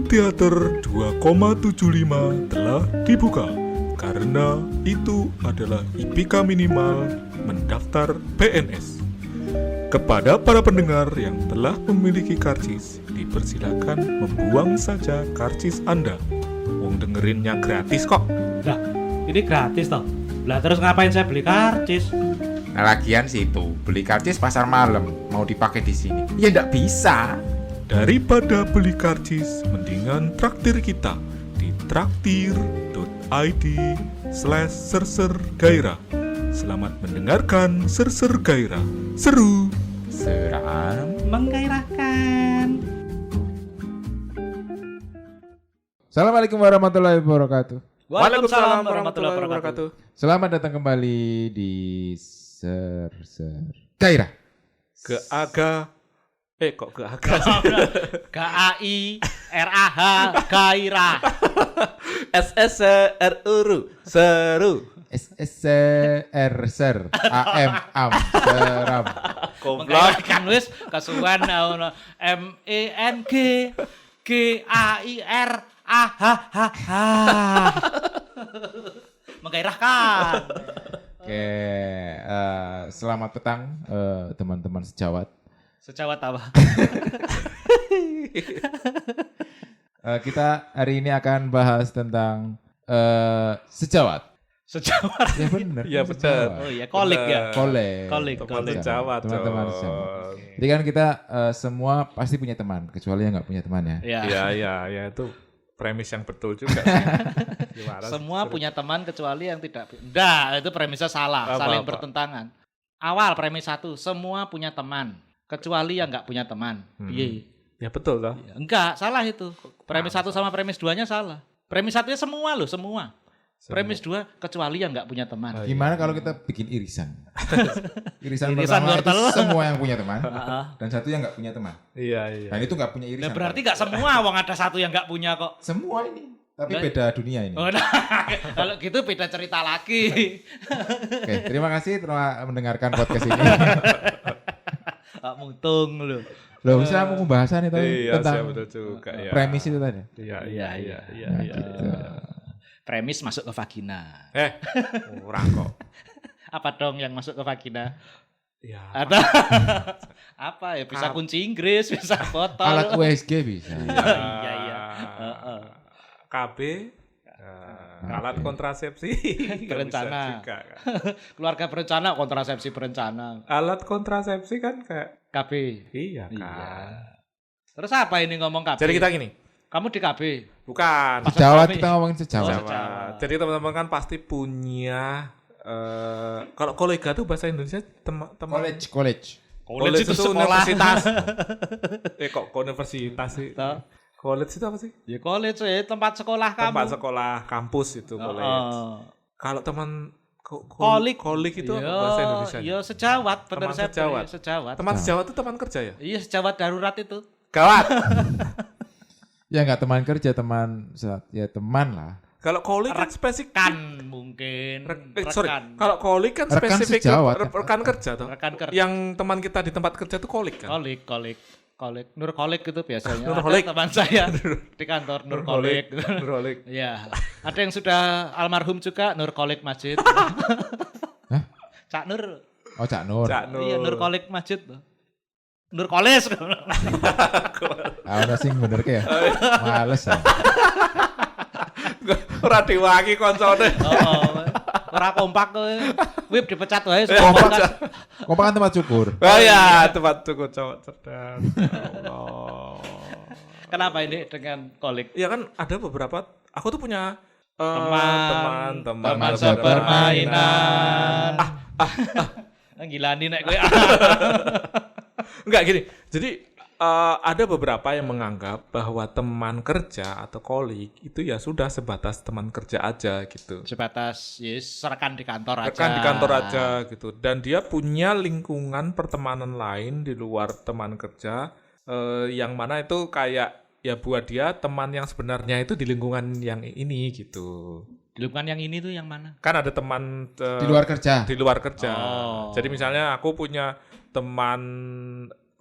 Teater 2,75 telah dibuka karena itu adalah IPK minimal mendaftar PNS. Kepada para pendengar yang telah memiliki karcis, dipersilakan membuang saja karcis Anda. Wong dengerinnya gratis kok. Lah, ini gratis toh. Lah terus ngapain saya beli karcis? Nah lagian sih itu, beli karcis pasar malam, mau dipakai di sini. Ya ndak bisa. Daripada beli karcis, mendingan traktir kita di traktir.id/sersergairah. Selamat mendengarkan Serser Gairah. Seru, Seram. Menggairahkan. Assalamualaikum warahmatullahi wabarakatuh. Waalaikumsalam warahmatullahi wabarakatuh. Selamat datang kembali di Serser Gairah. kok ke aga GAIRAH Gairah. SSRU seru. SSR AM seram. Menggairahkan wis kesuwen MENG GAIRAH. Menggairahkan. Oke, selamat petang teman-teman sejawat. Sejawat apa? Kita hari ini akan bahas tentang sejawat. Sejawat. Ya benar. Iya, kan, benar. sejawat. Oh iya, kolik ya. Kolik. Teman sejawat. Teman-teman sejawat. Jadi kan kita semua pasti punya teman, kecuali yang nggak punya teman ya. Ya itu premis yang betul juga. Gimana Semua sih? punya teman kecuali yang tidak. Enggak, itu premisnya salah, saling bertentangan. Awal premis 1, semua punya teman kecuali yang nggak punya teman. Piye? Ya betul toh. Enggak, salah itu. Premis 1 sama premis 2-nya salah. Premis 1-nya semua loh, semua. Premis 2 kecuali yang nggak punya teman. Gimana kalau kita bikin irisan? Irisan Irisan pertama itu wortel. semua yang punya teman, Heeh. dan satu yang nggak punya teman. Iya. Dan itu nggak punya irisan. Nah, berarti nggak semua, wong ada satu yang nggak punya kok. Semua ini, tapi Nah. beda dunia ini. Oh, nah, kalau gitu beda cerita lagi. Oke, terima kasih telah mendengarkan podcast ini. Mutung loh. Loh, bisa mau pembahasan itu Iya, tentang betul juga ya. premis itu tadi. Iya. Nah, gitu. Premis masuk ke vagina. Kurang kok. Apa dong yang masuk ke vagina? Ya. Ada apa ya? Bisa kunci Inggris, bisa botol. Alat USG bisa. Iya. Heeh. KB alat kontrasepsi Berencana. Bisa juga, kan. Keluarga berencana, kontrasepsi berencana. Alat kontrasepsi kan kayak KB. iya kan. Iya. Terus apa ini ngomong KB? Jadi kita gini, Kamu di KB. bukan Sejawat, Suami. kita ngomongin sejawat. Oh, Sejawat. Jadi teman-teman kan pasti punya kalau kolega tuh bahasa Indonesia teman College. College itu sekolah. universitas. Kok universitas sih? Toh. College itu apa sih? Ya college ya, tempat sekolah kamu. Tempat sekolah, kampus itu college. Kalau teman Kolik. kolik itu apa bahasa Indonesia? Iya, sejawat, benar Teman saya sejawat. sejawat. Teman sejawat itu teman kerja ya? Iya, sejawat darurat itu. Gawat. Ya nggak teman kerja, teman lah. Kalau kolik kan spesifik. Kan mungkin. Sorry, Rekan. kalau kolik kan Rekan spesifik sejawat. rekan kerja tuh. Rekan kerja. Yang teman kita di tempat kerja tuh kolik kan? Kolik. Nur Kolik itu biasanya. Nur Ada Kolik. teman saya di kantor Nur Kolik. Nur kolik. Iya. Ada yang sudah almarhum juga Nur Kolik Masjid. Hah? Cak Nur. Oh, Cak Nur. Cak Nur. Iya, Nur Kolik Masjid. Nur Koles. Ah, udah sing bener ke ya. Males ya. Ora diwangi koncone. Oh, ora kompak kowe. Wip dipecat wae. Kompak kan tempat syukur. Oh ya, tempat tuku cowok cerdas. Allah. Kenapa ini dengan kolik? Iya kan ada beberapa. Aku tuh punya Teman sepermainan. sepermainan. Gila nih nek kowe. Enggak gini. Jadi ada beberapa yang menganggap bahwa teman kerja atau kolik itu ya sudah sebatas teman kerja aja gitu. Sebatas yes, rekan di kantor aja. Rekan di kantor aja gitu. Dan dia punya lingkungan pertemanan lain di luar teman kerja yang mana itu kayak ya buat dia teman yang sebenarnya itu di lingkungan yang ini gitu. Di lingkungan yang ini tuh yang mana? Kan ada teman Di luar kerja. di luar kerja. Oh. Jadi misalnya aku punya teman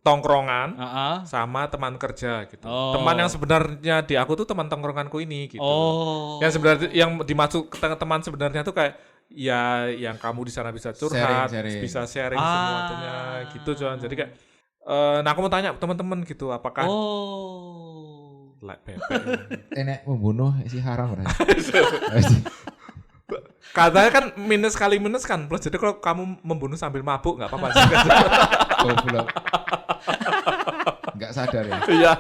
tongkrongan Heeh. sama teman kerja gitu. Oh. Teman yang sebenarnya di aku tuh teman tongkronganku ini gitu. Oh. Yang sebenarnya yang dimaksud teman sebenarnya tuh kayak ya yang kamu di sana bisa curhat, Sharing. bisa sharing semuanya gitu John. Jadi kayak nah aku mau tanya teman-teman gitu apakah bebek. Enek membunuh si haram berarti. Katanya kan minus kali minus kan plus. Jadi kalau kamu membunuh sambil mabuk nggak apa-apa sih. Goblok. Enggak sadar ya. Iya.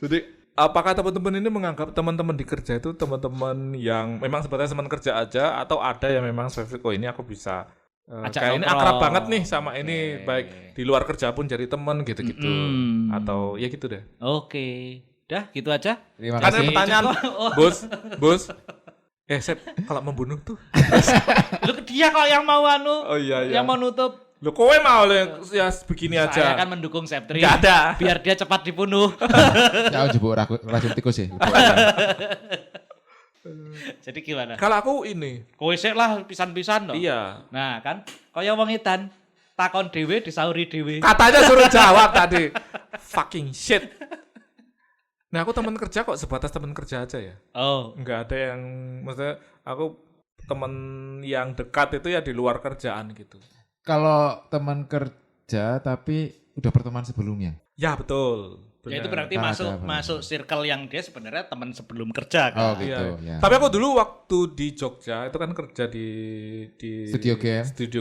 Jadi apakah teman-teman ini menganggap teman-teman di kerja itu teman-teman yang memang sebenarnya teman kerja aja atau ada yang memang spesifik ini aku bisa kayak ini akrab banget nih sama ini baik di luar kerja pun jadi teman gitu-gitu atau ya gitu deh. Oke. Dah gitu aja. Terima Karena kasih. pertanyaan bos Sep kalau membunuh tuh Lu dia kok yang mau oh iya yang mau nutup. lo kowe mau ya begini Saya aja akan mendukung Septri. nggak ada Biar dia cepat dibunuh. Ya jebuk racun tikus ya. Jadi gimana? kalau aku ini Kowe sik lah pisan-pisan dong. iya Nah kan, kaya wong edan takon dhewe disauri dhewe. katanya suruh jawab tadi fucking shit. Nah aku teman kerja kok sebatas teman kerja aja ya. Oh. Nggak ada yang maksudnya aku teman yang dekat itu ya di luar kerjaan gitu. Kalau teman kerja tapi udah berteman sebelumnya. Ya betul. Ya itu benar. berarti Ada, masuk benar. masuk circle yang dia sebenarnya teman sebelum kerja kan. Oh gitu Iya. ya. Tapi aku dulu waktu di Jogja itu kan kerja di studio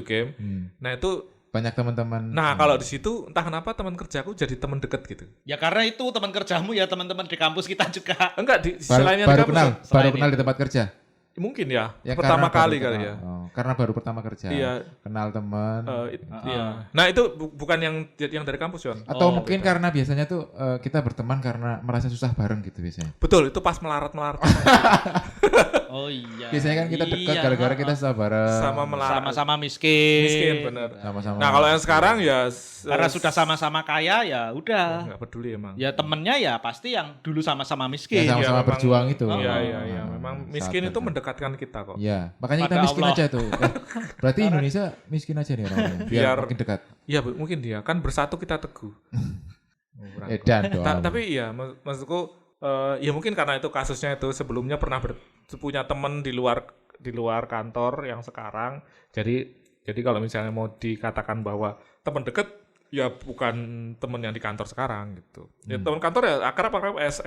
game. Nah itu Banyak teman-teman. kalau di situ entah kenapa teman kerjaku jadi teman deket gitu. Ya karena itu teman kerjamu ya teman-teman di kampus kita juga. Enggak di baru, selainnya baru di kampus, kenal, Selain baru itu. kenal di tempat kerja. mungkin ya, Ya, pertama karena kali baru kali kenal. ya. Oh, karena baru pertama kerja. Iya. Kenal teman. Iya. Nah itu bukan yang dari kampus Yon. Atau Oh, mungkin karena biasanya tuh kita berteman karena merasa susah bareng gitu biasanya. Betul itu pas melarat-melarat Oh iya. Biasanya kan kita dekat Iya, gara-gara kita susah bareng. sama melarat. sama-sama miskin. Miskin bener. Sama-sama. Nah kalau yang sekarang ya Karena sudah sama-sama kaya ya udah. nggak peduli emang. Ya temennya ya pasti yang dulu sama-sama miskin. Ya, sama-sama memang- berjuang itu. Iya iya Oh, iya. Memang saat miskin itu berjuang. mendekatkan kita kok. Iya, makanya kita Pada miskin Allah. aja tuh. Berarti Indonesia miskin aja nih orangnya. Biar makin dekat. Iya mungkin dia kan bersatu kita teguh. Edan doang. Tapi iya maksudku ya mungkin karena itu kasusnya itu sebelumnya pernah punya teman di luar kantor yang sekarang. Jadi kalau misalnya mau dikatakan bahwa teman dekat ya bukan teman yang di kantor sekarang gitu. Ya teman kantor ya akrab as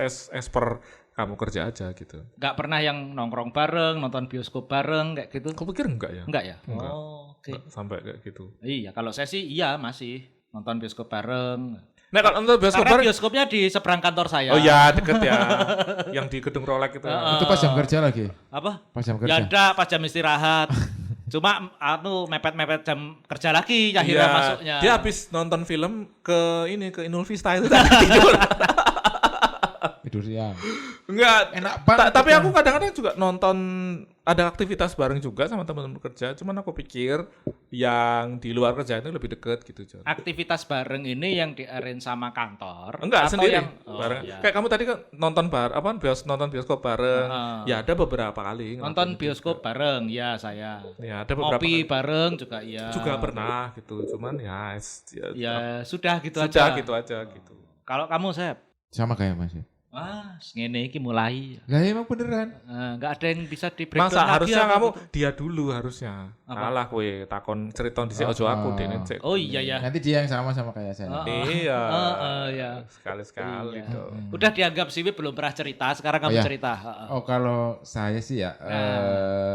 per kamu kerja aja gitu. Nggak pernah yang nongkrong bareng, nonton bioskop bareng kayak gitu. Kau pikir enggak ya? Enggak ya? Enggak. Oh, oke. Enggak sampai kayak gitu. Iya, kalau saya sih iya masih nonton bioskop bareng. Nah kalau nonton bioskop Karena bareng- biosopnya di seberang kantor saya. oh ya deket ya, yang di gedung Rolex itu. Itu pas jam kerja lagi. Apa? Pas jam Ya kerja. ada pas jam istirahat. Cuma mepet-mepet jam kerja lagi akhirnya Iya, masuknya. dia habis nonton film ke Inul Vista itu tadi tidur. Tidur siang. Enggak, Enak banget. tapi aku kadang-kadang juga nonton ada aktivitas bareng juga sama teman-teman kerja. Cuman aku pikir yang di luar kerja itu lebih deket gitu, Jon. Aktivitas bareng ini yang di-arrange sama kantor. Enggak, atau sendiri. yang- oh, bareng. iya. Kayak kamu tadi kan nonton nonton bioskop bareng. Ya ada beberapa kali. Nonton ngelakuin bioskop bareng, ya saya. itu. Ya ada beberapa Ngopi kali. bareng juga iya. Juga pernah gitu. Cuman Ya sudah gitu sudah aja. gitu aja gitu. Kalau kamu Sep, Sama kayak Mas. wah ngene iki mulai. Lah emang beneran. Nggak ada yang bisa di breakdown Masa lagi harusnya apa kamu gitu? dia dulu harusnya. Salah kowe takon cerita dhisik aja aku dene cek. Oh iya ya. Nanti dia yang sama kayak saya. Iya. Ya. Sekali-sekali Iya. tuh. Udah dianggap Siwi belum pernah cerita, sekarang kamu iya. cerita. Heeh. Oh kalau saya sih ya.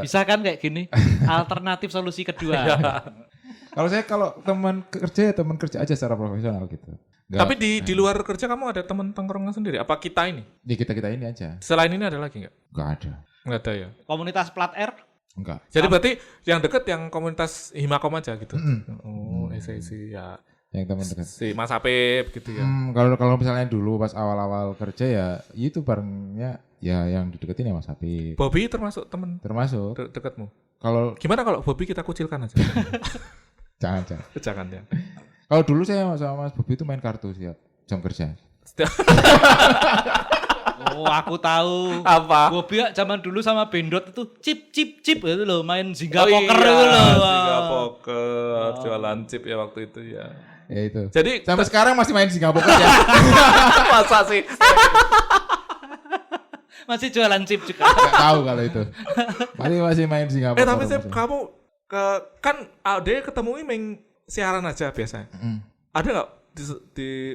Bisa kan kayak gini? Alternatif solusi kedua. Kalau teman kerja ya teman kerja aja secara profesional gitu. Nggak- Tapi di luar kerja kamu ada teman tongkrongan sendiri? Apa kita ini? di kita ini aja. Selain ini ada lagi nggak? Nggak ada. Nggak ada ya. Komunitas plat R? Enggak. Jadi berarti yang deket yang komunitas Himakom aja gitu. Oh, SAC ya. Yang teman dekat. Si Mas Apip gitu ya. Kalau misalnya dulu pas awal-awal kerja ya itu barengnya ya yang dideketin ya Mas Habib. Bobby termasuk teman Termasuk dekatmu. kalau Gimana kalau Bobby kita kucilkan aja? jangan. Jangan ya. Kalau dulu saya sama Mas Bobi itu main kartu setiap jam kerja. Oh, aku tahu. Apa? Bobi zaman dulu sama Bendot itu chip itu loh, main Zingga Oh poker iya, itu loh. Zingga poker. jualan chip ya waktu itu ya. Ya itu. Jadi Sampai sekarang masih main di Singapura ya. masa sih? Masih jualan chip juga. Gak tahu kalau itu. Masih main di Singapura. Tapi Sip, kamu kan dia ketemu main siaran aja biasanya. Ada nggak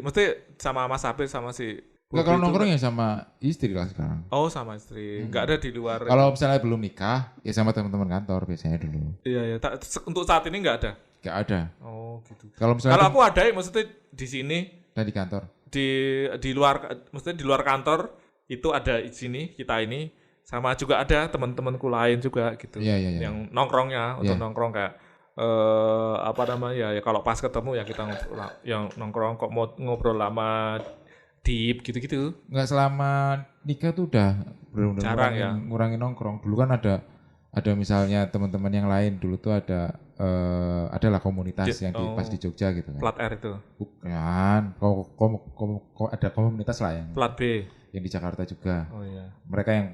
mesti sama Mas Apil sama si Enggak, kalau nongkrong ya sama istri lah sekarang. Oh, sama istri. Nggak ada di luar. Kalau misalnya belum nikah, ya sama teman-teman kantor biasanya dulu. Iya. Untuk saat ini nggak ada. Nggak ada. Oh, gitu. Kalau misalnya Kalau aku ada ya maksudnya di sini dan di kantor. di luar, maksudnya di luar kantor itu ada di sini kita ini sama juga ada teman-temanku lain juga gitu. Iya. Yang nongkrongnya untuk Iya. nongkrong kayak apa namanya ya kalau pas ketemu ya kita ngobrol, yang nongkrong kok mau ngobrol lama deep gitu-gitu. Nggak selama nikah tuh udah benar-benar Jarang ya. ngurangin nongkrong. Dulu kan ada misalnya teman-teman yang lain dulu tuh adalah komunitas yang pas di Jogja gitu kan. Plat R itu. Bukan, ada komunitas lah yang Plat B. yang di Jakarta juga. Oh iya. Mereka yang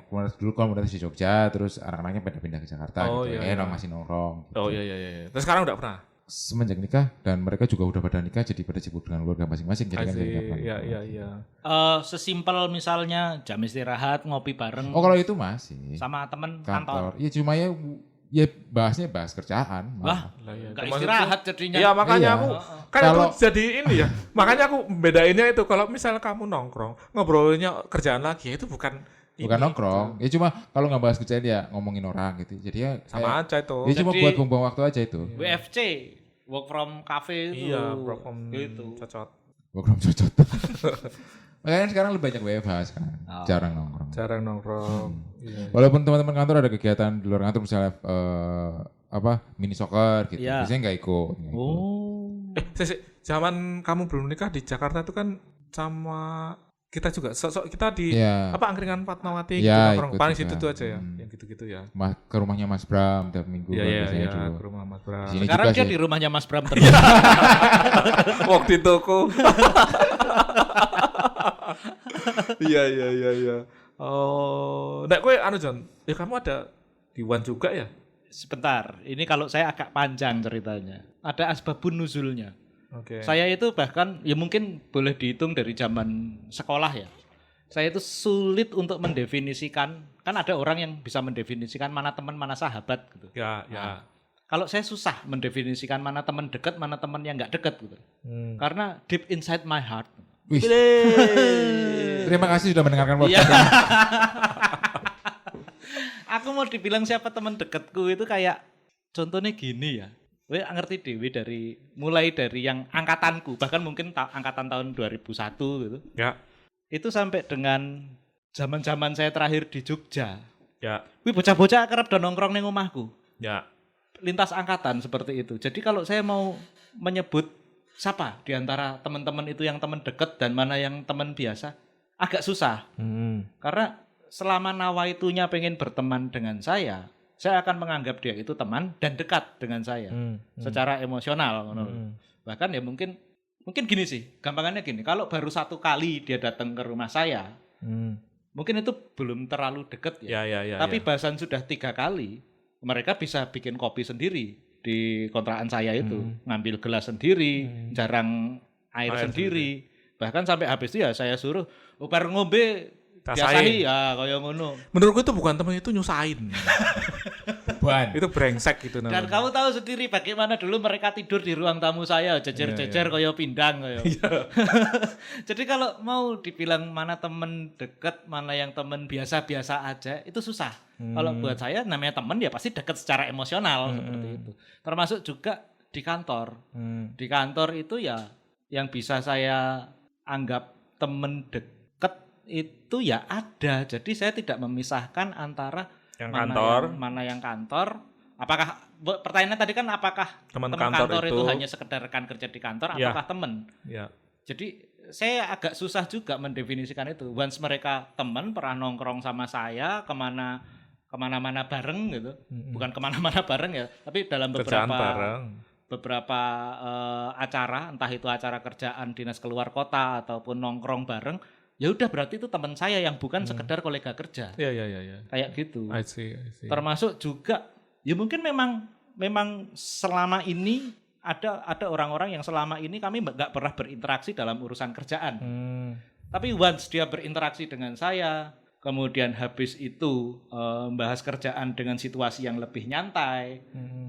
komunitas di Jogja, terus anak-anaknya pindah-pindah ke Jakarta Oh, gitu. iya. Masih nongkrong. Gitu. Oh iya. Terus sekarang udah pernah. Semenjak nikah dan mereka juga udah pada nikah jadi pada sibuk dengan keluarga masing-masing jadi kan jadi nggak pernah. Iya. Sesimpel misalnya jam istirahat ngopi bareng Oh kalau itu masih sama temen kantor. Ya cuma ya bahas kerjaan. Wah, Lah iya. nggak Maksudku- istirahat jadinya. Iya makanya Iya. aku kan Kalau- itu jadi ini ya. Makanya aku bedainnya itu kalau misalnya kamu nongkrong ngobrolnya kerjaan lagi ya itu bukan Bukan ini, nongkrong. Ya cuma kalau nggak bahas kerjaan ya ngomongin orang gitu. Jadi ya sama aja itu. ya cuma Jadi- buat buang-buang waktu aja itu. WFC, work from cafe itu. Iya, prokom Gitu. cocok. Work from cocok. Makanya sekarang lebih banyak WFH kan. Oh. Jarang nongkrong. Jarang nongkrong. Iya. Walaupun teman-teman kantor ada kegiatan di luar kantor misalnya mini soccer gitu. Iya. Biasanya nggak ikut. Oh. Zaman kamu belum nikah di Jakarta itu kan sama kita juga. Kita di Iya. angkringan Fatmawati Iya, gitu nongkrong. ikut Paling juga. situ aja ya. Hmm. Yang gitu-gitu ya. Ke rumahnya Mas Bram tiap minggu kan biasanya dulu. Ke rumah Mas Bram. Di sini Sekarang juga dia sih. di rumahnya Mas Bram terus. Waktu itu aku. Iya. Oh, nek kowe anu Jon, ya kamu ada di Wan juga ya? Sebentar, ini kalau saya agak panjang ceritanya. Ada asbabun nuzulnya. Oke. Saya itu bahkan ya mungkin boleh dihitung dari zaman sekolah ya. Saya itu sulit untuk mendefinisikan, kan ada orang yang bisa mendefinisikan mana teman, mana sahabat gitu. Ya. Kalau saya susah mendefinisikan mana teman dekat, mana teman yang nggak dekat gitu. Karena deep inside my heart. Wih, terima kasih sudah mendengarkan Iya. podcast ini. Aku mau dibilang siapa teman dekatku itu kayak contohnya gini ya. Gue ngerti Dewi mulai dari yang angkatanku, bahkan mungkin angkatan tahun 2001 gitu. Ya. Itu sampai dengan zaman-zaman saya terakhir di Jogja. Ya. Wih bocah-bocah kerap dan nongkrong neng omahku. Ya. Lintas angkatan seperti itu. Jadi kalau saya mau menyebut siapa di antara teman-teman itu yang teman dekat dan mana yang teman biasa, agak susah. Karena selama nawaitunya pengen berteman dengan saya akan menganggap dia itu teman dan dekat dengan saya secara emosional. Bahkan ya mungkin gini sih, gampangannya gini. Kalau baru satu kali dia datang ke rumah saya, mungkin itu belum terlalu dekat ya. Tapi bahasan sudah 3 kali, mereka bisa bikin kopi sendiri di kontrakan saya itu, ngambil gelas sendiri, jarang air sendiri. Bahkan sampai habis itu ya saya suruh, bar ngombe biasahi ya kaya ngono. Menurutku itu bukan teman, itu nyusahin. Beban. Itu brengsek gitu Dan namanya. kamu tahu sendiri bagaimana dulu mereka tidur di ruang tamu saya, jejer-jejer kaya pindang kaya. Jadi kalau mau dibilang mana teman dekat, mana yang teman biasa-biasa aja, itu susah. Kalau buat saya namanya teman ya pasti dekat secara emosional seperti itu. Termasuk juga di kantor. Di kantor itu ya yang bisa saya anggap teman dekat itu ya ada. Jadi saya tidak memisahkan antara Yang kantor. mana yang kantor. Apakah pertanyaannya tadi kan apakah Teman teman kantor kantor itu itu hanya sekedar rekan kerja di kantor Ya. ataukah teman? Ya. Jadi saya agak susah juga mendefinisikan itu. Once mereka teman pernah nongkrong sama saya kemana-mana bareng gitu. Bukan kemana-mana bareng ya, tapi dalam Kerjaan bareng. beberapa acara, entah itu acara kerjaan dinas keluar kota ataupun nongkrong bareng, ya udah berarti itu teman saya yang bukan sekedar kolega kerja. Ya. Kayak gitu. I see. Termasuk juga ya mungkin memang selama ini ada orang-orang yang selama ini kami nggak pernah berinteraksi dalam urusan kerjaan. Tapi once dia berinteraksi dengan saya, kemudian habis itu membahas kerjaan dengan situasi yang lebih nyantai,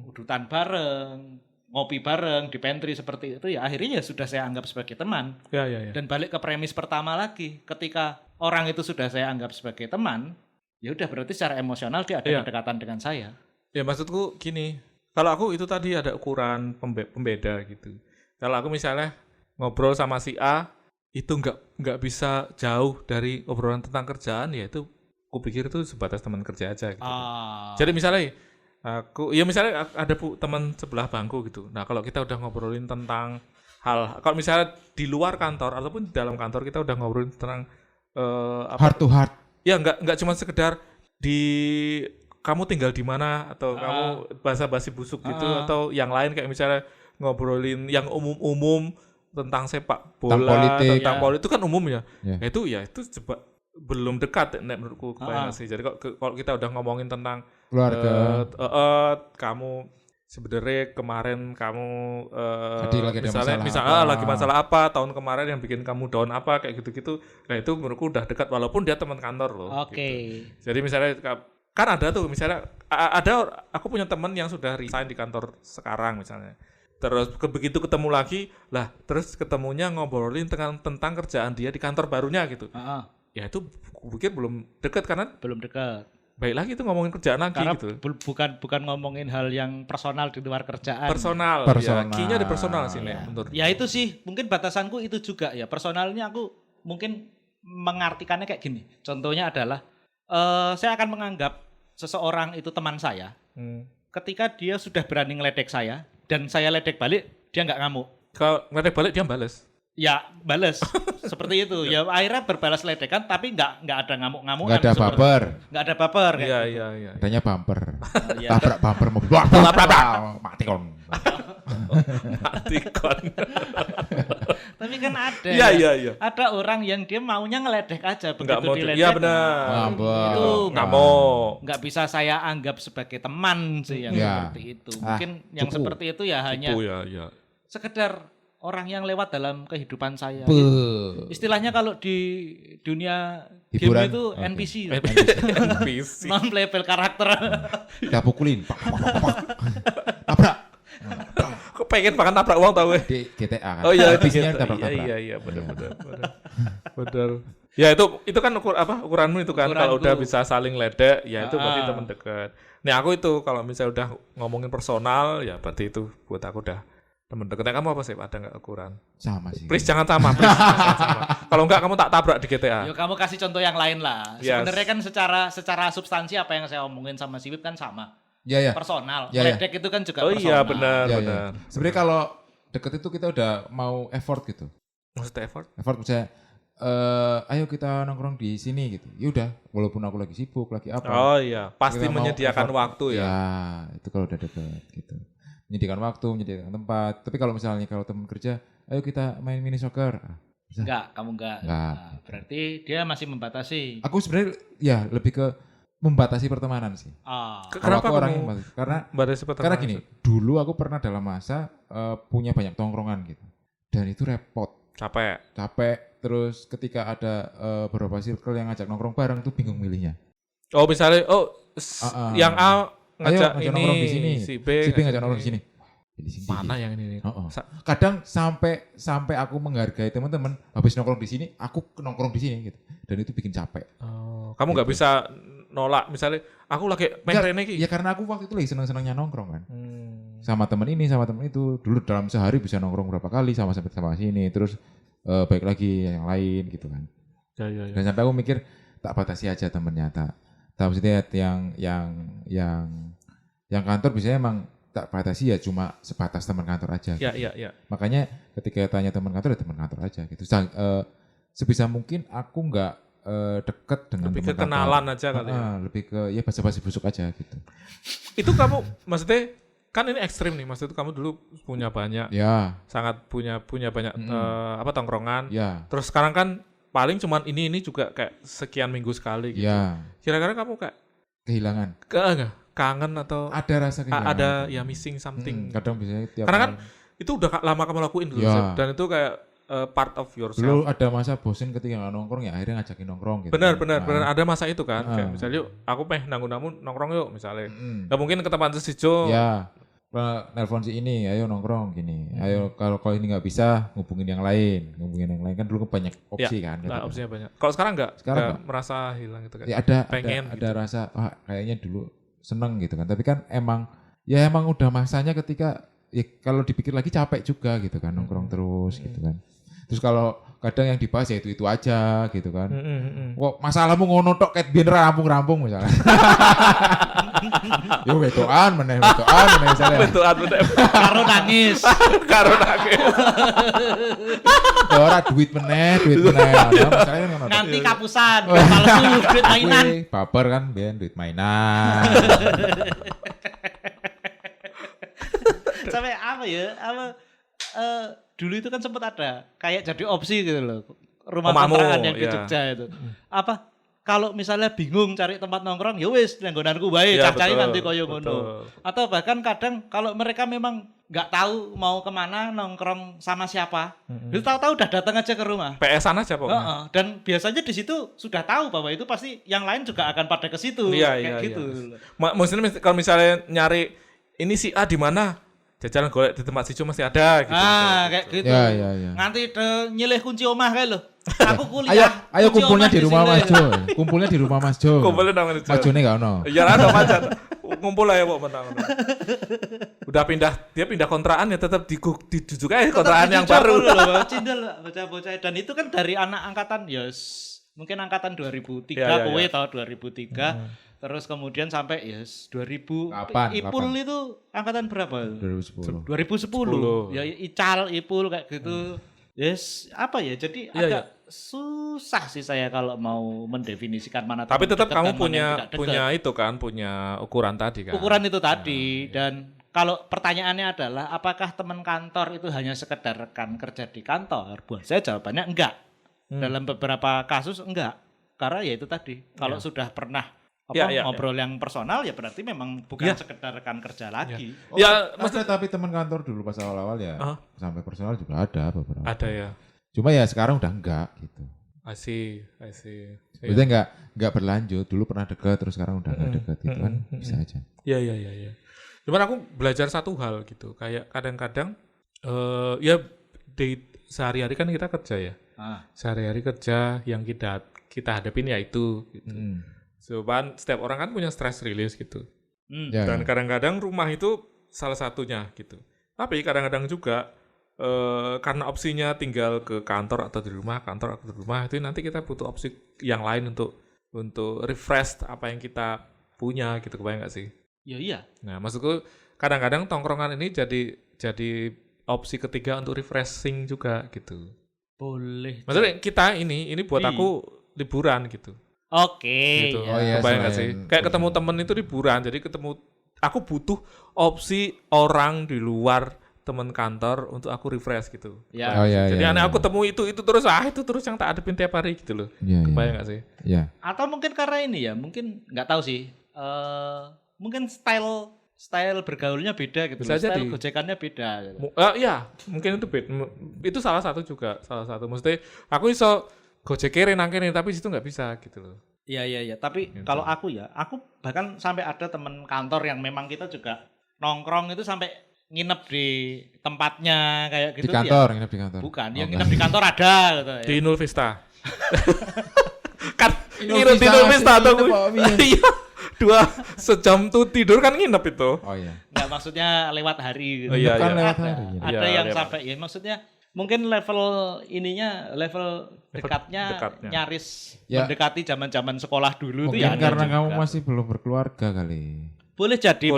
udutan bareng, ngopi bareng di pantry seperti itu, ya akhirnya ya sudah saya anggap sebagai teman. Ya. Dan balik ke premis pertama lagi, ketika orang itu sudah saya anggap sebagai teman, ya udah berarti secara emosional dia ada kedekatan dengan saya. Ya maksudku gini, kalau aku itu tadi ada ukuran pembeda gitu. Kalau aku misalnya ngobrol sama si A, itu nggak bisa jauh dari obrolan tentang kerjaan, ya itu aku pikir itu sebatas teman kerja aja gitu. Jadi misalnya misalnya ada teman sebelah bangku gitu. Nah kalau kita udah ngobrolin tentang kalau misalnya di luar kantor ataupun di dalam kantor kita udah ngobrolin tentang heart to heart. Ya nggak cuma sekedar kamu tinggal di mana atau kamu basa-basi busuk gitu atau yang lain kayak misalnya ngobrolin yang umum-umum tentang sepak bola, tentang politik itu kan umum ya. Itu belum dekat menurutku kebayang sih. Jadi kalau kita udah ngomongin tentang keluarga, kamu sebenarnya kemarin kamu misalnya lagi masalah apa tahun kemarin yang bikin kamu down apa kayak gitu-gitu. Nah itu menurutku udah dekat walaupun dia teman kantor loh. Oke. Gitu. Jadi misalnya kan ada tuh misalnya aku punya teman yang sudah resign di kantor sekarang misalnya. Terus begitu ketemu lagi lah, terus ketemunya ngobrolin tentang kerjaan dia di kantor barunya gitu. Ya itu aku pikir belum dekat karena belum dekat. Baik lagi itu ngomongin kerjaan lagi karena gitu. Bukan ngomongin hal yang personal di luar kerjaan. Personal. Ya, key-nya di personal sih menurut. Ya itu sih mungkin batasanku itu juga ya. Personalnya aku mungkin mengartikannya kayak gini. Contohnya adalah saya akan menganggap seseorang itu teman saya ketika dia sudah berani ngeledek saya dan saya ledek balik, dia nggak ngamuk. Kalau ngeledek balik dia bales. Ya bales seperti itu. Ya akhirnya berbalas ledekan tapi nggak ada ngamuk-ngamuk. Nggak ada baper. Nggak ada baper. Iya. Adanya bumper. Tabrak bumper mobil. Mati kon. Mati kon. Tapi kan ada. Iya. Ada orang yang dia maunya ngeledek aja begitu diledek. Iya benar. Itu nggak bisa saya anggap sebagai teman sih yang seperti itu. Mungkin yang seperti itu ya hanya sekedar orang yang lewat dalam kehidupan saya. Gitu. Istilahnya kalau di dunia hiburan, game itu NPC. NPC. Non playable karakter. Kita pukulin. Tabrak. Kok pengen makan tabrak uang tau gue? Di GTA kan. Oh iya, iya, benar. Ya itu kan ukuranmu itu kan. Kalau udah bisa saling ledek, ya itu berarti teman dekat. Nih aku itu kalau misalnya udah ngomongin personal, ya berarti itu buat aku udah temen dekatnya. Kamu apa sih? Ada nggak ukuran? Sama sih. Please jangan sama. Kalau nggak kamu tak tabrak di GTA. Yo kamu kasih contoh yang lain lah. Sebenarnya kan secara substansi apa yang saya omongin sama si Wip kan sama. Ya. Personal. Ya. Ledek itu kan juga personal. Iya benar. Sebenarnya kalau deket itu kita udah mau effort gitu. Maksudnya effort? Effort misalnya ayo kita nongkrong di sini gitu. Ya udah, walaupun aku lagi sibuk, lagi apa. Oh iya, pasti menyediakan waktu ya. Ya, itu kalau udah deket gitu. Menyediakan waktu, menyediakan tempat. Tapi kalau misalnya kalau teman kerja, ayo kita main mini soccer. Enggak, kamu enggak. Nah, berarti dia masih membatasi. Aku sebenarnya ya lebih ke membatasi pertemanan sih. Kenapa aku orangnya karena gini, dulu aku pernah dalam masa punya banyak tongkrongan gitu. Dan itu repot. Capek. Terus ketika ada beberapa circle yang ngajak nongkrong bareng tuh bingung milihnya. Oh misalnya, yang A ngajak ini, nongkrong di sini, si B ngajak nongkrong di sini. Mana yang ini? Kadang sampai aku menghargai teman-teman, habis nongkrong di sini, aku nongkrong di sini gitu. Dan itu bikin capek. Kamu nggak bisa nolak misalnya, aku lagi main rene iki. Ya karena aku waktu itu lagi seneng-senengnya nongkrong kan. Sama teman ini, sama teman itu. Dulu dalam sehari bisa nongkrong berapa kali sama sini, terus baik lagi yang lain gitu kan. Ya. Dan sampai aku mikir tak batasi aja temennya, tak maksudnya yang kantor biasanya emang tak batasi ya cuma sebatas teman kantor aja. Iya. Makanya ketika tanya teman kantor ya teman kantor aja gitu. Sebisa mungkin aku nggak deket dengan lebih teman ke kenalan aja kali ya. Lebih ke ya basa-basi busuk aja gitu. Itu kamu maksudnya kan ini ekstrim nih, maksudnya kamu dulu punya banyak, sangat punya banyak tongkrongan. Ya. Terus sekarang kan paling cuman ini juga kayak sekian minggu sekali gitu. Ya. Kira-kira kamu kayak kehilangan, kangen atau ada rasa kehilangan? Ada ya missing something. Kadang biasanya tiap karena kan itu udah lama kamu lakuin dulu, Ya. dan itu kayak part of yourself. Dulu ada masa bosen ketika nggak nongkrong ya akhirnya ngajakin nongkrong gitu. Benar, ada masa itu kan. Kayak misalnya yuk, aku nongkrong yuk misalnya. Nggak mungkin ke tempat sejo. Ya, nelpon si ini, ayo nongkrong gini. Ayo kalau ini nggak bisa, ngubungin yang lain kan dulu banyak opsi kan. Nah, gitu. opsinya banyak. Kalau sekarang nggak Sekarang merasa hilang gitu kan. Ya ada pengen ada gitu. rasa wah kayaknya dulu seneng gitu kan. Tapi kan emang udah masanya ketika ya kalau dipikir lagi capek juga gitu kan nongkrong terus gitu kan. Terus kalau kadang yang dibahas ya itu aja gitu kan. Kok masalahmu ngono tok ket biyen rampung-rampung misalnya. Yo wedoan meneh misalnya. Betulan meneh. Karo nangis. Ya ora duit meneh. Ada misalnya ngono. Nganti kapusan, palsu duit mainan. Baper kan biyen duit mainan. Sampai dulu itu kan sempat ada kayak jadi opsi gitu loh. Rumah Omahmu, kontrakan yang di iya. Jogja itu. Apa kalau misalnya bingung cari tempat nongkrong ya wis nenggonanku bae Ya, cacai betul, nanti koyo ngono. betul. Atau bahkan kadang kalau mereka memang nggak tahu mau kemana nongkrong sama siapa, itu tahu-tahu udah datang aja ke rumah. PS-an aja pokoknya. Heeh, dan biasanya di situ sudah tahu bahwa itu pasti yang lain juga akan pada ke situ. Iya, kayak iya, gitu. Maksudnya kalau misalnya nyari ini si A di mana? Jajaran golek di tempat situ masih ada gitu. Kayak gitu. Ya. Nganti nyilih kunci omah kayak lo. Aku kuliah. Ayo kunci kumpulnya omah di rumah sini. Mas Jo. Kumpulnya di rumah Mas Jo. Kumpulnya nang itu. Mas Jone enggak ono. Ya ada macet. Ngumpul aja kok mentang. Udah dia pindah kontrakan ya tetap dijujuk aja kontrakan yang baru. Cindel bocah-bocah dan itu kan dari anak angkatan mungkin angkatan 2003 Ya, kowe ya. tahun 2003. Terus kemudian sampai 2000 Kapan? Ipul itu angkatan berapa? 2010. 2010. Ya Ical, Ipul kayak gitu. Apa ya? Jadi Iya, agak susah sih saya kalau mau mendefinisikan mana. Tapi teman tetap dekat kamu dan mana yang tidak dekat. punya itu kan, punya ukuran tadi kan. Ukuran itu tadi dan kalau pertanyaannya adalah apakah teman kantor itu hanya sekedar rekan kerja di kantor? Buat saya jawabannya enggak. Dalam beberapa kasus enggak. Karena ya itu tadi, kalau sudah pernah ngobrol yang personal ya berarti memang bukan sekedar rekan kerja lagi. Tapi teman kantor dulu pas awal-awal ya sampai personal juga ada beberapa. Ada ya. Cuma ya sekarang udah enggak gitu. I see. Maksudnya enggak berlanjut. Dulu pernah dekat terus sekarang udah enggak dekat gitu kan. Bisa aja. Iya. Cuman aku belajar satu hal gitu. Kayak kadang-kadang ya sehari-hari kan kita kerja ya. Sehari-hari kerja yang kita hadapin ya itu gitu. Cuman setiap orang kan punya stress release gitu. Dan kadang-kadang rumah itu salah satunya gitu. Tapi kadang-kadang juga karena opsinya tinggal ke kantor atau di rumah itu nanti kita butuh opsi yang lain untuk refresh apa yang kita punya gitu, kebayang nggak sih? Iya. Nah, maksudku kadang-kadang tongkrongan ini jadi opsi ketiga untuk refreshing juga gitu. Boleh. Maksudnya kita ini buat aku liburan gitu. Oke. Gitu. Ya. Oh iya, Kebayang nggak sih? Kayak ketemu temen itu liburan, jadi aku butuh opsi orang di luar teman kantor untuk aku refresh gitu. Ya. Oh, iya, Jadi iya, aku temu itu terus itu terus yang tak hadapin tiap hari gitu loh. Iya, Kebayang nggak sih? Iya. Atau mungkin karena ini ya, mungkin nggak tahu sih. Mungkin style bergaulnya beda gitu. Bisa Style jadi. gojekannya beda. Gitu. Iya, mungkin itu salah satu. Mesti aku iso gojek nang kene tapi situ nggak bisa gitu loh. Iya. Tapi Gitu. kalau aku bahkan sampai ada teman kantor yang memang kita juga nongkrong itu sampai nginep di tempatnya kayak gitu. Di kantor, nginep di kantor. Bukan, yang nginep di kantor ada gitu ya. Di Inul Vista. Kan Inul nginep di Inul Vista Vista, tuh. nginep, Pak, iya. Iya. 2 sejam tuh tidur kan nginep itu. Oh iya. Nggak maksudnya lewat hari gitu. Oh, iya, Kan iya. lewat Ada, hari. ada Iya, yang lewat. sampai ya maksudnya mungkin level dekatnya dekatnya. nyaris Ya. mendekati zaman-zaman sekolah dulu itu Mungkin ya ada karena juga. kamu masih belum berkeluarga kali. Boleh jadi.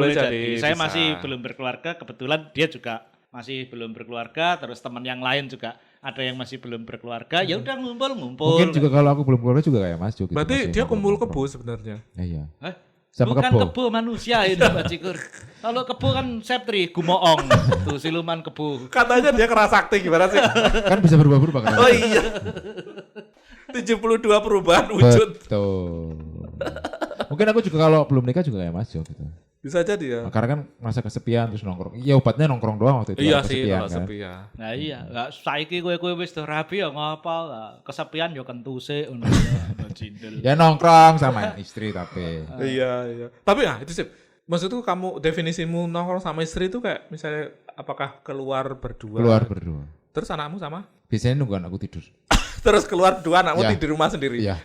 Saya bisa. masih belum berkeluarga, kebetulan dia juga masih belum berkeluarga, terus teman yang lain juga ada yang masih belum berkeluarga, ya udah ngumpul. Mungkin juga kalau aku belum keluarga juga kayak Mas Jo gitu. Berarti masih dia ngobrol-ngobrol. kumpul kebo sebenarnya. Iya. Hah? Sama Bukan kebo. kebo manusia ini Mbak Cikur. Kalau kebo kan septri, gumoong, tuh siluman kebo. Katanya dia kerasakti gimana sih? Kan bisa berubah-ubah kan. Oh iya. 72 perubahan wujud. Betul. Mungkin aku juga kalau belum nikah juga kayak Mas Jo gitu. Bisa jadi ya. Nah, karena kan merasa kesepian terus nongkrong. Iya obatnya nongkrong doang waktu itu. Iya kalau sih kesepian, kalau kan. sepi ya. Nah iya, enggak saiki kowe wis rapi ya ngapa lah. Kesepian yo kentuse ngono ya, cindel. Ya nongkrong sama istri tapi. Iya. Tapi itu sih. Maksudku kamu definisimu nongkrong sama istri itu kayak misalnya apakah keluar berdua? Keluar berdua. Terus anakmu sama? Biasanya nunggu anakku tidur. Terus keluar berdua anakmu Ya. di rumah sendiri. Iya.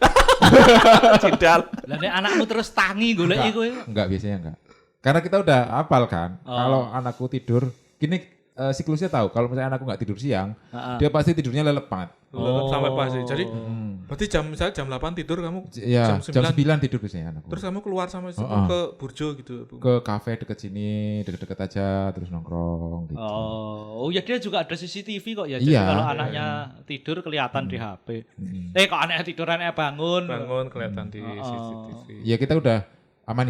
Cidal. Lah nek anakmu terus tangi goleki kowe. Enggak biasanya enggak. Karena kita udah hafal kan. Oh. Kalau anakku tidur, gini siklusnya tahu. Kalau misalnya anakku nggak tidur siang, Heeh. dia pasti tidurnya lelepat. Sampai pagi. Jadi berarti misalnya jam 8 tidur kamu Ya, jam 9. 9 tidur biasanya anakku. Terus kamu keluar sama istrimu Heeh. ke Burjo gitu. Bu? Ke kafe deket sini, deket-deket aja, terus nongkrong gitu. Oh ya dia juga ada CCTV kok ya. Iya. Jadi kalau anaknya tidur kelihatan di HP. Kok anaknya tidur anaknya bangun. Bangun kelihatan di CCTV. Ya kita udah aman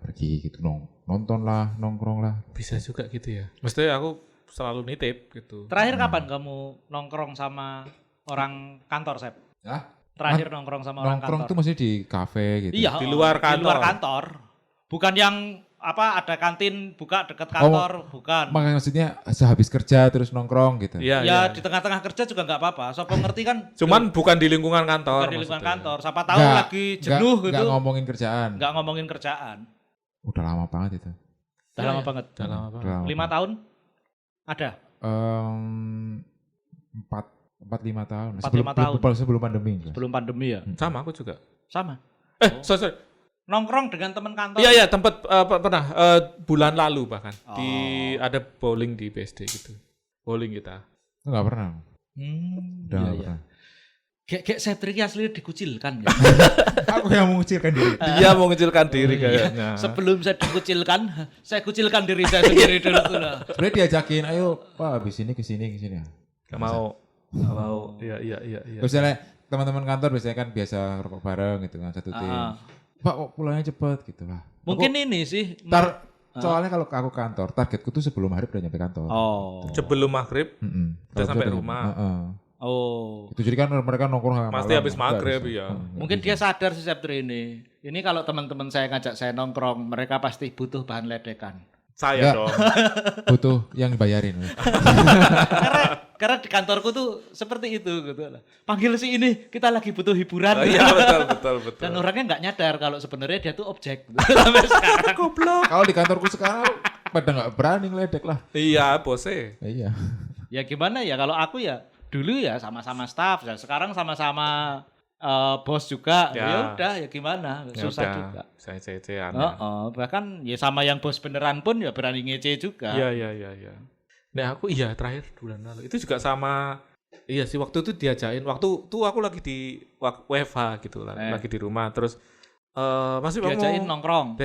pergi gitu nonton lah, nongkrong lah. Bisa juga gitu ya. Mesti aku selalu nitip gitu. Terakhir kapan kamu nongkrong sama orang kantor, Sep? Hah? Terakhir nongkrong sama orang Nongkrong kantor. tuh mesti di kafe gitu. Iya, Di luar Di luar kantor. kantor. Bukan yang ada kantin buka dekat kantor, bukan. Makanya maksudnya sehabis kerja terus nongkrong gitu. Iya, Ya di tengah-tengah kerja juga nggak apa-apa. Sopo ngerti kan? Cuman bukan di lingkungan kantor. bukan di lingkungan maksudnya. kantor. Siapa tahu Nggak- lagi jenuh nggak gitu. ngomongin kerjaan. Nggak ngomongin kerjaan. Udah lama banget itu. Udah lama banget. Udah lama banget. Udah lama 5 tahun? Ada. 4-5 tahun. 4-5 tahun. Sebelum pandemi. Kan? Sebelum pandemi ya. Sama aku juga. Sama. Sorry. Nongkrong dengan teman kantor. Iya, tempat pernah bulan lalu bahkan ada bowling di BSD gitu. Bowling kita. Enggak pernah. Udah Iya, nggak iya. pernah. Kayak Septri asli dikucilkan ya. Aku yang mengucilkan diri. Dia mau mengecilkan diri kayaknya. Sebelum saya dikucilkan, saya kucilkan diri saya sendiri dulu tuh lah. Sebenarnya diajakin, ayo Pak habis ini ke sini. Gak mau. Gak mau. Iya. Terus misalnya teman-teman kantor biasanya kan biasa rokok bareng gitu kan satu tim. Pak kok pulangnya cepet gitu lah. Mungkin ini sih. Soalnya kalau aku kantor, targetku tuh sebelum maghrib udah nyampe kantor. Oh. Sebelum maghrib udah sampai rumah. Oh. Itu jadi kan mereka nongkrong Pasti habis maghrib ya. Mungkin dia sadar si Septri ini. Ini kalau teman-teman saya ngajak saya nongkrong, mereka pasti butuh bahan ledekan. Saya Nggak. dong. butuh yang dibayarin. Karena di kantorku tuh seperti itu gitu lah. Panggil si ini, kita lagi butuh hiburan. Iya betul. Dan orangnya nggak nyadar kalau sebenarnya dia tuh objek. Sampai sekarang. Goblok. Kalau di kantorku sekarang pada nggak berani ngeledek lah. Iya, bose. Iya. Ya gimana ya kalau aku ya dulu ya sama-sama staff, ya sekarang sama-sama bos juga. Ya. Ya udah ya gimana, susah udah. juga. Saya cecean. Bahkan ya sama yang bos beneran pun ya berani ngece juga. Iya. Nah aku terakhir bulan lalu itu juga sama. Iya sih waktu itu diajain. Waktu itu aku lagi di WFH gitu lah, lagi di rumah. Terus masih Diajain mau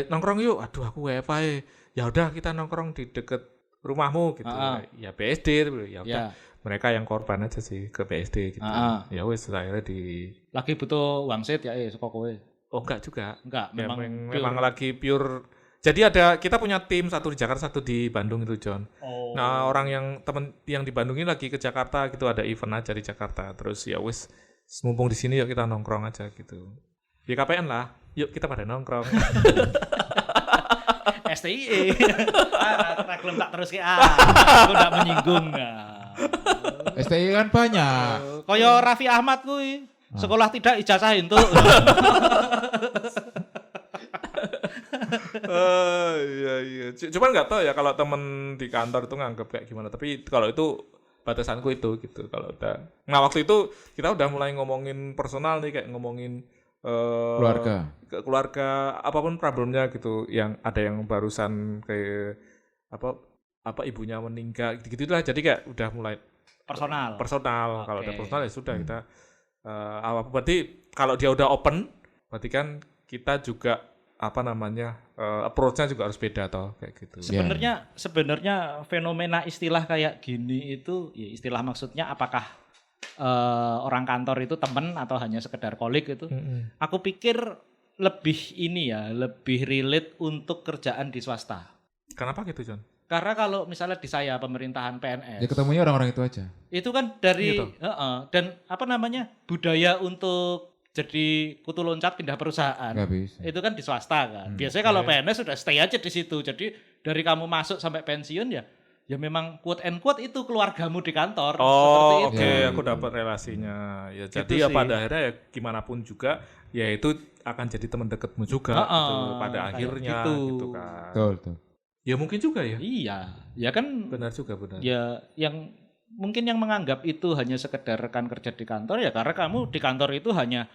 nongkrong yuk. Aduh aku WFH. Ya udah kita nongkrong di deket rumahmu gitu. Ya BSD ya udah. Ya. Mereka yang korban aja sih ke BSD gitu. Ya wes akhirnya di Lagi butuh wangsit ya saka kowe. Oh enggak juga. Enggak, Ya, memang memang lagi pure. Jadi kita punya tim, satu di Jakarta, satu di Bandung itu John. Oh. Nah orang temen yang di Bandung ini lagi ke Jakarta gitu, ada event aja di Jakarta. Terus ya wes mumpung di sini yuk kita nongkrong aja gitu. Ya KPN lah, yuk kita pada nongkrong. STIE. Reklame tak terus aku enggak menyinggung. STI kan banyak. Kaya Raffi Ahmad kuwi. Sekolah tidak ijazah itu. Iya. Cuman nggak tahu ya kalau temen di kantor itu nganggap kayak gimana. Tapi kalau itu batasanku itu gitu. Kalau udah. Nah waktu itu kita udah mulai ngomongin personal nih, kayak ngomongin keluarga, apapun problemnya gitu. Yang ada yang barusan kayak apa ibunya meninggal gitu lah. Jadi kayak udah mulai personal. Okay. Kalau udah personal ya sudah kita berarti kalau dia udah open berarti kan kita juga approach-nya juga harus beda toh kayak gitu. Sebenarnya fenomena istilah kayak gini itu ya istilah maksudnya apakah orang kantor itu teman atau hanya sekedar kolik itu. Aku pikir lebih relate untuk kerjaan di swasta. Kenapa gitu, John? Karena kalau misalnya di saya pemerintahan PNS. Ya ketemunya orang-orang itu aja. Itu kan dari gitu. dan budaya untuk jadi kutu loncat pindah perusahaan. Nggak bisa. Itu kan di swasta kan. Biasanya kalau PNS sudah stay aja di situ. Jadi dari kamu masuk sampai pensiun ya memang quote and quote itu keluargamu di kantor. Seperti itu. Oke, aku dapat relasinya. Ya Gitu jadi ya sih. pada akhirnya ya gimana pun juga ya itu akan jadi teman dekatmu juga gitu, pada kayak akhirnya gitu. gitu kan. Betul. Ya mungkin juga ya. Iya, ya kan. Benar juga benar. Ya yang mungkin yang menganggap itu hanya sekedar rekan kerja di kantor ya karena kamu di kantor itu hanya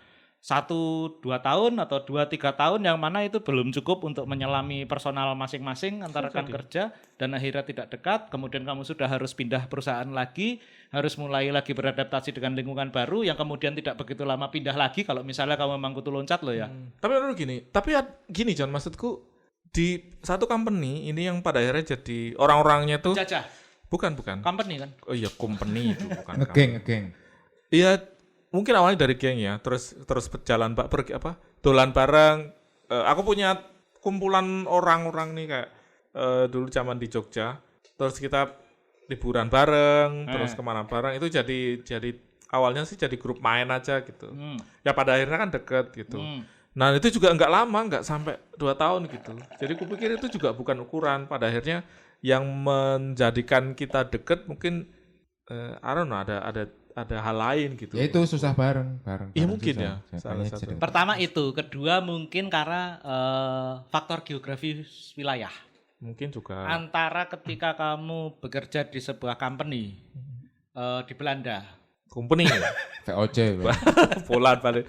1-2 tahun atau 2-3 tahun yang mana itu belum cukup untuk menyelami personal masing-masing antara rekan kerja dan akhirnya tidak dekat, kemudian kamu sudah harus pindah perusahaan lagi, harus mulai lagi beradaptasi dengan lingkungan baru yang kemudian tidak begitu lama pindah lagi kalau misalnya kamu memang kutu loncat loh ya. Tapi menurut gini John, maksudku di satu company ini yang pada akhirnya jadi orang-orangnya tuh Jajah, bukan company kan? oh iya company itu bukan Ngegeng. iya mungkin awalnya dari geng ya terus berjalan pergi dolan bareng. Aku punya kumpulan orang-orang nih kayak dulu zaman di Jogja terus kita liburan bareng terus kemana bareng itu jadi awalnya sih jadi grup main aja gitu. Ya pada akhirnya kan deket gitu. Nah itu juga nggak lama, nggak sampai 2 tahun gitu. Jadi kupikir itu juga bukan ukuran. Pada akhirnya yang menjadikan kita deket mungkin I don't know, ada hal lain gitu. Ya itu susah bareng. Iya mungkin susah. ya. Salah Makanya satu. jadi- Pertama itu, kedua mungkin karena faktor geografi wilayah. Mungkin juga. Antara ketika kamu bekerja di sebuah company di Belanda, Company VOC. pulang balik.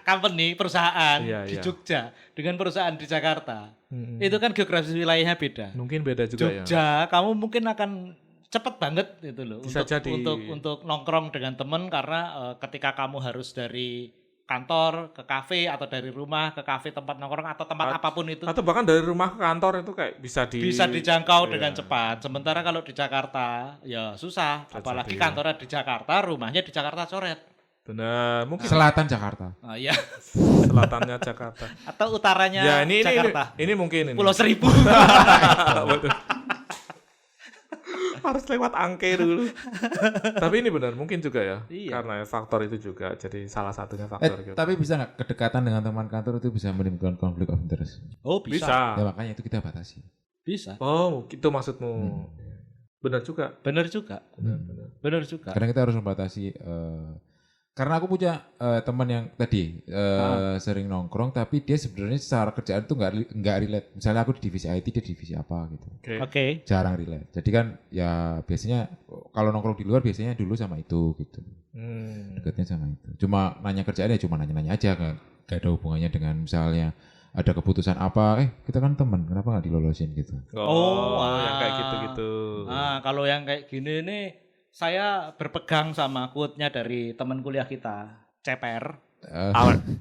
company perusahaan Iya, di iya. Jogja dengan perusahaan di Jakarta, itu kan geografis wilayahnya beda. Mungkin beda juga ya. Jogja, kamu mungkin akan cepet banget gitu loh Bisa jadi. untuk nongkrong dengan temen karena ketika kamu harus dari kantor ke kafe atau dari rumah ke kafe tempat nongkrong atau tempat apapun itu Atau bahkan dari rumah ke kantor itu kayak bisa dijangkau Iya. dengan cepat. Sementara kalau di Jakarta ya susah, apalagi kantornya di Jakarta, rumahnya di Jakarta coret. Benar, mungkin Selatan Jakarta. Nah, ya selatannya Jakarta. atau utaranya Ya ini Jakarta. ini mungkin ini. Pulau Seribu. Betul. Harus lewat angke dulu. Tapi ini benar, mungkin juga ya. Iya. Karena faktor itu juga jadi salah satunya faktor gitu. Tapi bisa nggak kedekatan dengan teman kantor itu bisa menimbulkan konflik of interest? Oh, Bisa. Ya makanya itu kita batasi. Bisa. Oh, itu maksudmu. Benar juga. Benar juga. Benar juga. Karena kita harus membatasi. Karena aku punya teman yang tadi sering nongkrong, tapi dia sebenarnya secara kerjaan tuh nggak relate. Misalnya aku di divisi IT, dia di divisi apa gitu. Oke. Jarang relate. Jadi kan ya biasanya kalau nongkrong di luar biasanya dulu sama itu gitu. Dekatnya sama itu. Cuma nanya kerjaan ya cuma nanya-nanya aja, nggak ada hubungannya dengan misalnya ada keputusan apa, kita kan teman, kenapa nggak dilolosin gitu. Yang kayak gitu-gitu. Nah, kalau yang kayak gini nih, saya berpegang sama quote-nya dari teman kuliah kita, Ceper.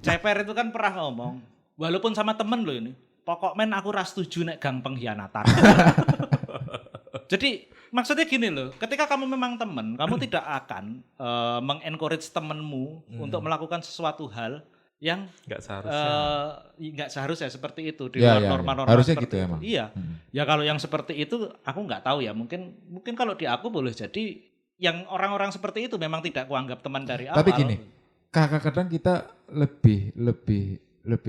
Ceper itu kan pernah ngomong, walaupun sama temen lo ini, pokok men aku ras setuju nek gang pengkhianatan. Jadi maksudnya gini loh, ketika kamu memang temen, kamu tidak akan mengencourage temenmu untuk melakukan sesuatu hal yang nggak seharusnya seperti itu di luar norma-norma harusnya seperti gitu itu. emang. Iya, ya kalau yang seperti itu aku nggak tahu ya. Mungkin kalau di aku boleh jadi yang orang-orang seperti itu memang tidak kuanggap teman dari awal. Tapi gini, kadang kita lebih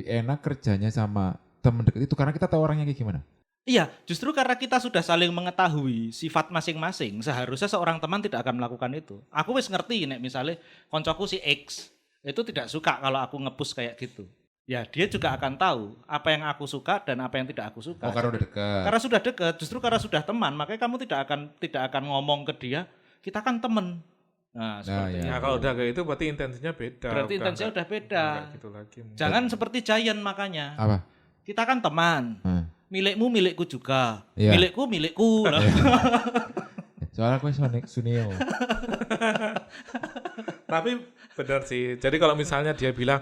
enak kerjanya sama teman dekat itu karena kita tahu orangnya kayak gimana. Iya, justru karena kita sudah saling mengetahui sifat masing-masing, seharusnya seorang teman tidak akan melakukan itu. Aku wis ngerti nek misalnya koncoku si X itu tidak suka kalau aku nge-push kayak gitu. Ya dia juga akan tahu apa yang aku suka dan apa yang tidak aku suka. Oh, karena udah dekat. Karena sudah dekat, justru karena sudah teman, makanya kamu tidak akan ngomong ke dia, kita kan teman. Nah, seperti itu. Ya kalau udah kayak itu berarti intensinya beda. Berarti intensinya udah beda. Kayak gitu lagi. Jangan seperti Giant makanya. Apa? Kita kan teman. Milikmu milikku juga. Iya. Milikku milikku. Soalnya aku Sunio. Tapi benar sih. Jadi kalau misalnya dia bilang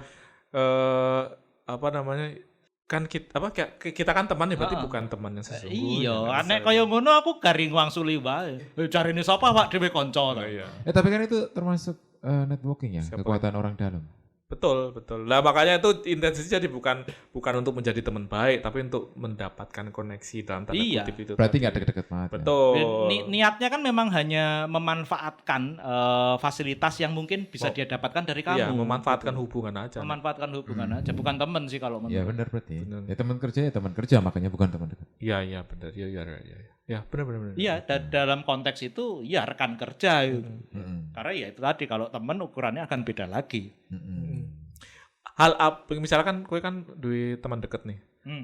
kan kita kan teman ya berarti bukan teman yang sesungguhnya. Iya, nek kaya ngono aku garing wangsuli wae. Jarine sapa Pak dhewe kanca to. Iya. Tapi kan itu termasuk networking ya, Siapa? kekuatan orang dalam. Betul. Nah makanya itu intensinya jadi bukan untuk menjadi teman baik, tapi untuk mendapatkan koneksi dalam tanda kutip itu. Berarti nggak deket-deket banget. Betul. Niatnya kan memang hanya memanfaatkan fasilitas yang mungkin bisa dia dapatkan dari kamu. Iya, memanfaatkan hubungan aja. Memanfaatkan hubungan aja, bukan teman sih kalau menurut. Iya benar berarti. Ya teman kerja makanya bukan teman dekat. Iya benar. Ya benar. Iya, dalam konteks itu ya rekan kerja itu. Karena ya itu tadi kalau teman ukurannya akan beda lagi. Hal apa misalkan kowe kan duwe teman deket nih.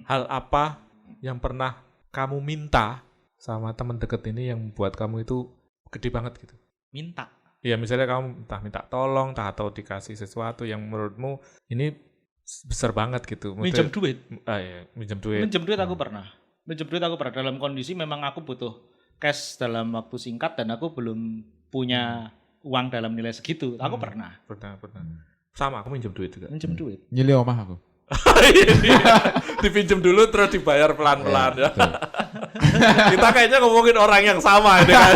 Hal apa yang pernah kamu minta sama teman deket ini yang buat kamu itu gede banget gitu? Minta. Iya, misalnya kamu entah minta tolong, atau dikasih sesuatu yang menurutmu ini besar banget gitu. Minjem duit. Iya, minjem duit. Minjem duit aku pernah. Dalam kondisi memang aku butuh cash dalam waktu singkat dan aku belum punya uang dalam nilai segitu. Aku pernah. Sama, aku minjem duit juga. Minjem duit. Nyilih omah aku. Dipinjem dulu terus dibayar pelan-pelan ya. Kita kayaknya ngomongin orang yang sama ini kan.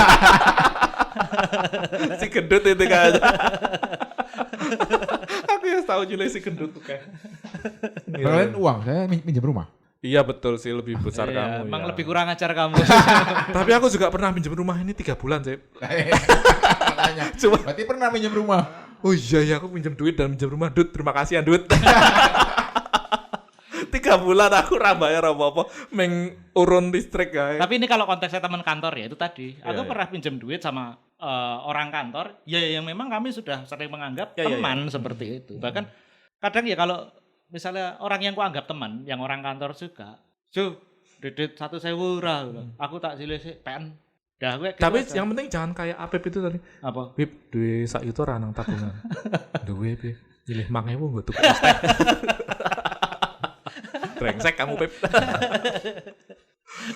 Si gendut itu kayaknya. Aku ya tahu nyilih si gendut tuh kayak. Kalian uang, saya minjem rumah. Iya betul sih, lebih besar kamu. Emang ya. lebih kurang ajar kamu. Tapi aku juga pernah minjem rumah ini 3 bulan sih. Makanya. Berarti pernah minjem rumah. Oh iya aku minjem duit dan minjem rumah. Dut, terima kasih ya Dut. 3 bulan aku bayar apa-apa urun listrik guys. Tapi ini kalau konteksnya teman kantor ya itu tadi. Aku pernah pinjam duit sama orang kantor. Ya yang memang kami sudah sering menganggap teman seperti itu. Bahkan kadang ya kalau misalnya orang yang ku anggap teman, yang orang kantor juga. Duit 1.000 ora. Aku tak silih sik pen. Dah, tapi yang penting jangan kayak Apep itu tadi. Apa? Bib, duit sak itu ranang tabungan. Duit Bib, pilih 5.000 nggo tuku es teh. Brengsek kamu Bib.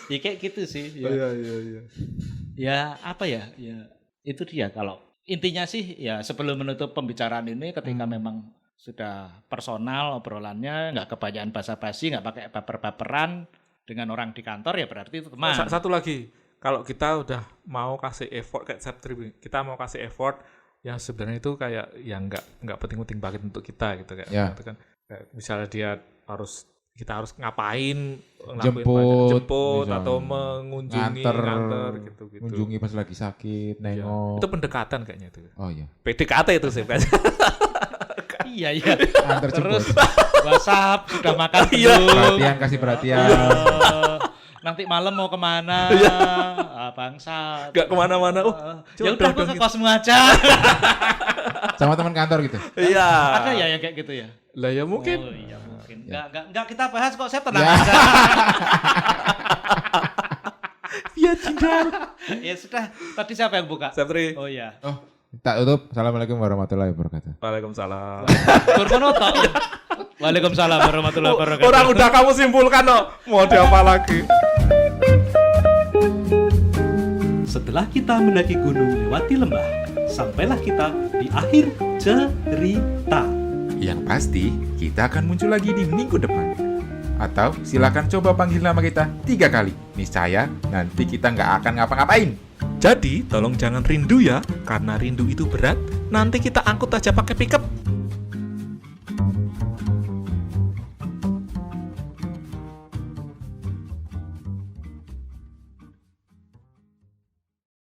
Ya kayak gitu sih. Ya. Iya. Ya apa ya? Ya itu dia kalau intinya sih ya sebelum menutup pembicaraan ini ketika memang sudah personal obrolannya nggak kebanyakan basa-basi, nggak pakai baper-baperan dengan orang di kantor ya berarti itu teman. Satu lagi. Kalau kita udah mau kasih effort kayak Septri, kita mau kasih effort yang sebenarnya itu kayak yang nggak penting-penting banget untuk kita gitu kayak gitu kan. Kayak misalnya kita harus ngapain, jemput atau mengunjungi nganter gitu. Mengunjungi pas lagi sakit, nengok. Itu pendekatan kayaknya itu. Oh iya. PDKT itu sih. Iya. Antar Terus jemput. WhatsApp sudah makan belum? Kasih perhatian. Nanti malam mau kemana? Bangsa. Gak kemana-mana. Ya udah aku ke kosmu aja. Sama teman kantor gitu. Iya. Ada ya yang kayak gitu ya? Lah ya mungkin. Oh iya mungkin. Enggak kita bahas kok, saya tenang aja. Iya cinta. Ya sudah, tadi siapa yang buka? Septri. Oh iya. Oh, tak tutup. Assalamualaikum warahmatullahi wabarakatuh. Waalaikumsalam. Turun otak. Waalaikumsalam warahmatullahi wabarakatuh. Orang udah kamu simpulkan mau diapa lagi? Setelah kita mendaki gunung lewati lembah, sampailah kita di akhir cerita. Yang pasti, kita akan muncul lagi di minggu depan. Atau silakan coba panggil nama kita 3 kali. Niscaya nanti kita nggak akan ngapa-ngapain. Jadi tolong jangan rindu ya, karena rindu itu berat. Nanti kita angkut aja pakai pickup.